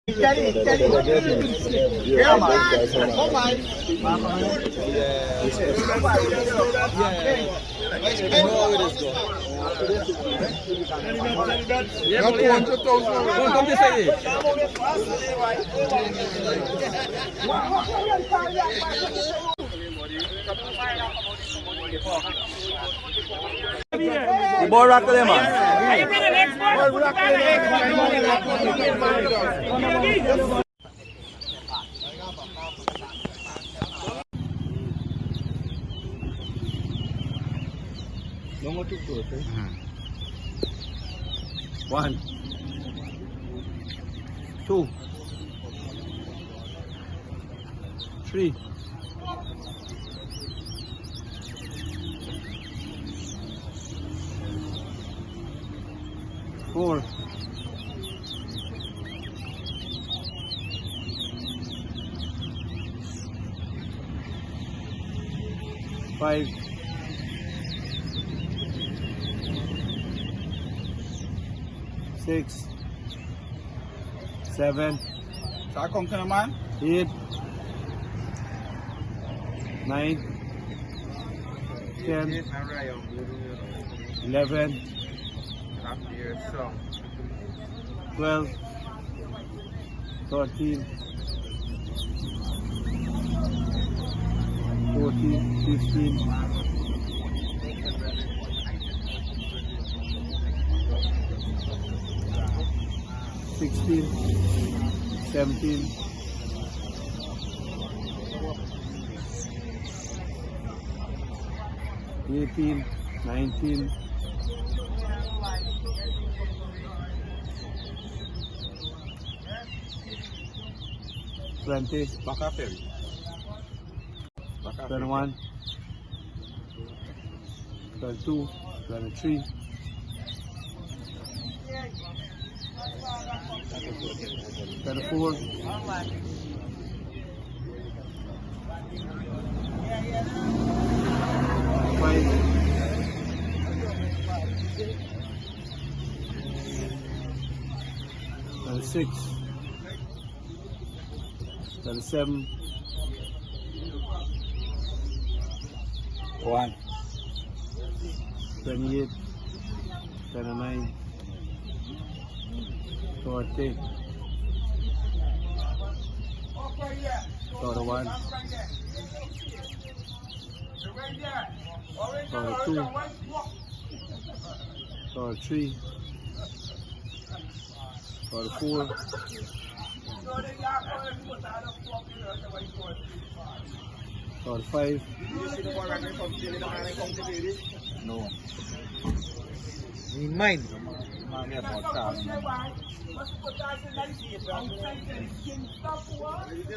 Yeah, man. Oh my. Yeah, 200,000. Come this side. The boy rock them, man. One, two, three, four, five, six, seven, Man. 8, 9, 10, 11, 12, 13, 14, 15, 16, 17, 18, 19, 20, 21, 22, 23, 24, 25, 26, 27, 1. 28, 29, 30, 31, 32, 33, 34, 35, No. in mind,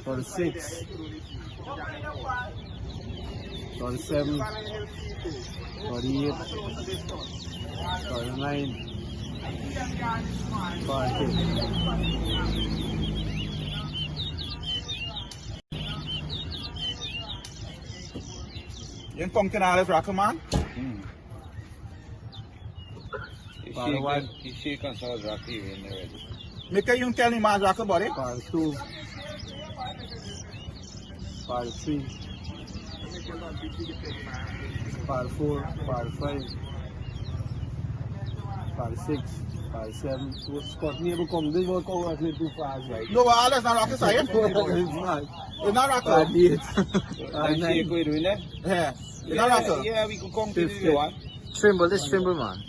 36, 37, 38, 39, 40. Yung functional rocker man. He shake us all rocky when they're ready. Make yung tell him man rocker body. Part 2, part 3, part 4, part 5, part 6, part 7. Scott never come. This work out actually too fast, right? No, alles na rocker side. It's not rocker. Part 8, Part 9, doing that? Yeah. It's not rocker. Yeah, we could come to 50. the one. Trimble, this trimble man.